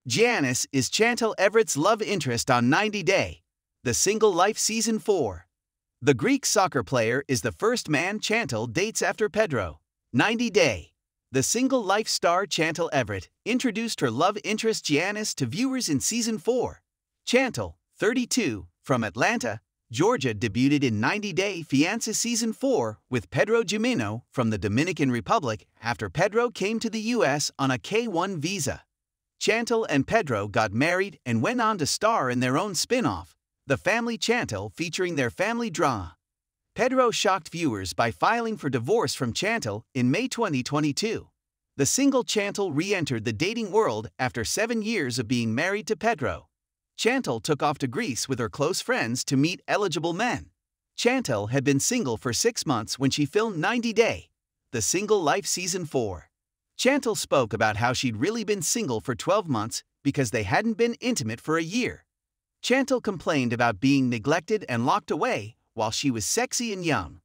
Giannis is Chantel Everett's love interest on 90 Day, The Single Life Season 4. The Greek soccer player is the first man Chantel dates after Pedro. 90 Day. The Single Life star Chantel Everett introduced her love interest Giannis to viewers in Season 4. Chantel, 32, from Atlanta, Georgia debuted in 90 Day Fiance Season 4 with Pedro Jimeno from the Dominican Republic after Pedro came to the U.S. on a K-1 visa. Chantel and Pedro got married and went on to star in their own spin-off, The Family Chantel, featuring their family drama. Pedro shocked viewers by filing for divorce from Chantel in May 2022. The single Chantel re-entered the dating world after 7 years of being married to Pedro. Chantel took off to Greece with her close friends to meet eligible men. Chantel had been single for 6 months when she filmed 90 Day, The Single Life Season 4. Chantel spoke about how she'd really been single for 12 months because they hadn't been intimate for a year. Chantel complained about being neglected and locked away while she was sexy and young.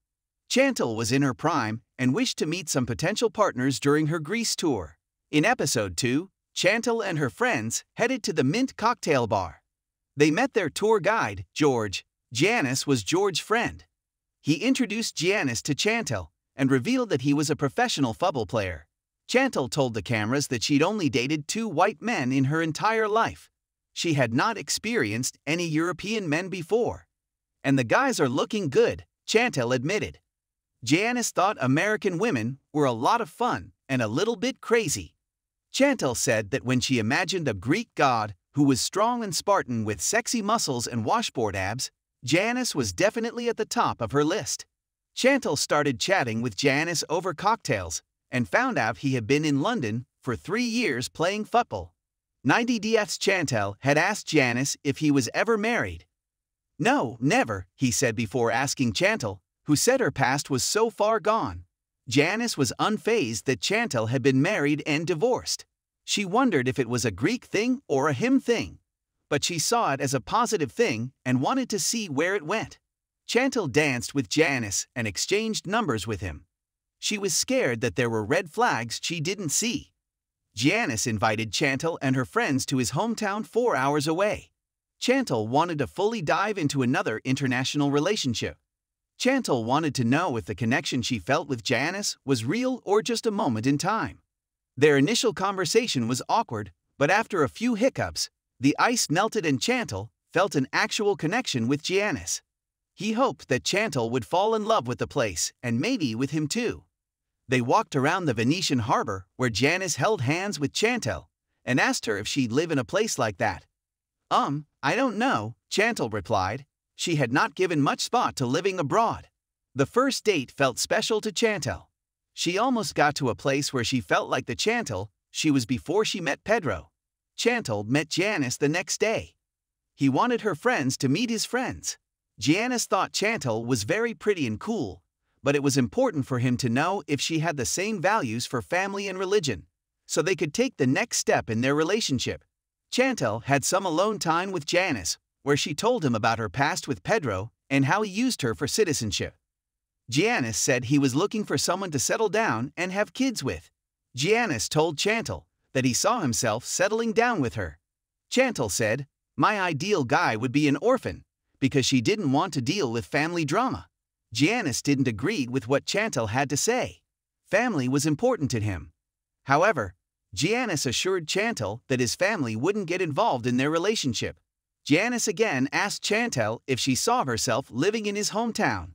Chantel was in her prime and wished to meet some potential partners during her Greece tour. In Episode 2, Chantel and her friends headed to the Mint cocktail bar. They met their tour guide, George. Giannis was George's friend. He introduced Giannis to Chantel and revealed that he was a professional football player. Chantel told the cameras that she'd only dated 2 white men in her entire life. She had not experienced any European men before. And the guys are looking good, Chantel admitted. Giannis thought American women were a lot of fun and a little bit crazy. Chantel said that when she imagined a Greek god who was strong and Spartan with sexy muscles and washboard abs, Giannis was definitely at the top of her list. Chantel started chatting with Giannis over cocktails and found out he had been in London for 3 years playing football. 90 D's Chantel had asked Giannis if he was ever married. "No, never," he said before asking Chantel, who said her past was so far gone. Giannis was unfazed that Chantel had been married and divorced. She wondered if it was a Greek thing or a him thing, but she saw it as a positive thing and wanted to see where it went. Chantel danced with Giannis and exchanged numbers with him. She was scared that there were red flags she didn't see. Giannis invited Chantel and her friends to his hometown 4 hours away. Chantel wanted to fully dive into another international relationship. Chantel wanted to know if the connection she felt with Giannis was real or just a moment in time. Their initial conversation was awkward, but after a few hiccups, the ice melted and Chantel felt an actual connection with Giannis. He hoped that Chantel would fall in love with the place and maybe with him too. They walked around the Venetian harbor where Giannis held hands with Chantel and asked her if she'd live in a place like that. I don't know," Chantel replied. She had not given much thought to living abroad. The first date felt special to Chantel. She almost got to a place where she felt like the Chantel she was before she met Pedro. Chantel met Giannis the next day. He wanted her friends to meet his friends. Giannis thought Chantel was very pretty and cool, but it was important for him to know if she had the same values for family and religion, so they could take the next step in their relationship. Chantel had some alone time with Giannis, where she told him about her past with Pedro and how he used her for citizenship. Giannis said he was looking for someone to settle down and have kids with. Giannis told Chantel that he saw himself settling down with her. Chantel said, "My ideal guy would be an orphan," because she didn't want to deal with family drama. Giannis didn't agree with what Chantel had to say. Family was important to him. However, Giannis assured Chantel that his family wouldn't get involved in their relationship. Giannis again asked Chantel if she saw herself living in his hometown.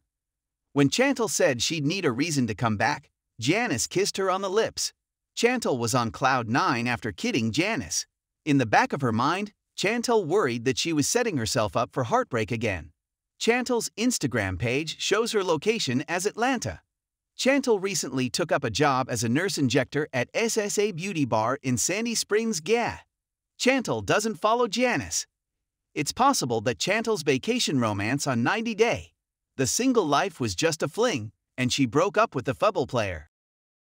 When Chantel said she'd need a reason to come back, Giannis kissed her on the lips. Chantel was on cloud 9 after kidding Giannis. In the back of her mind, Chantel worried that she was setting herself up for heartbreak again. Chantel's Instagram page shows her location as Atlanta. Chantel recently took up a job as a nurse injector at SSA Beauty Bar in Sandy Springs, GA. Chantel doesn't follow Giannis. It's possible that Chantel's vacation romance on 90 Day, The Single Life was just a fling, and she broke up with the football player.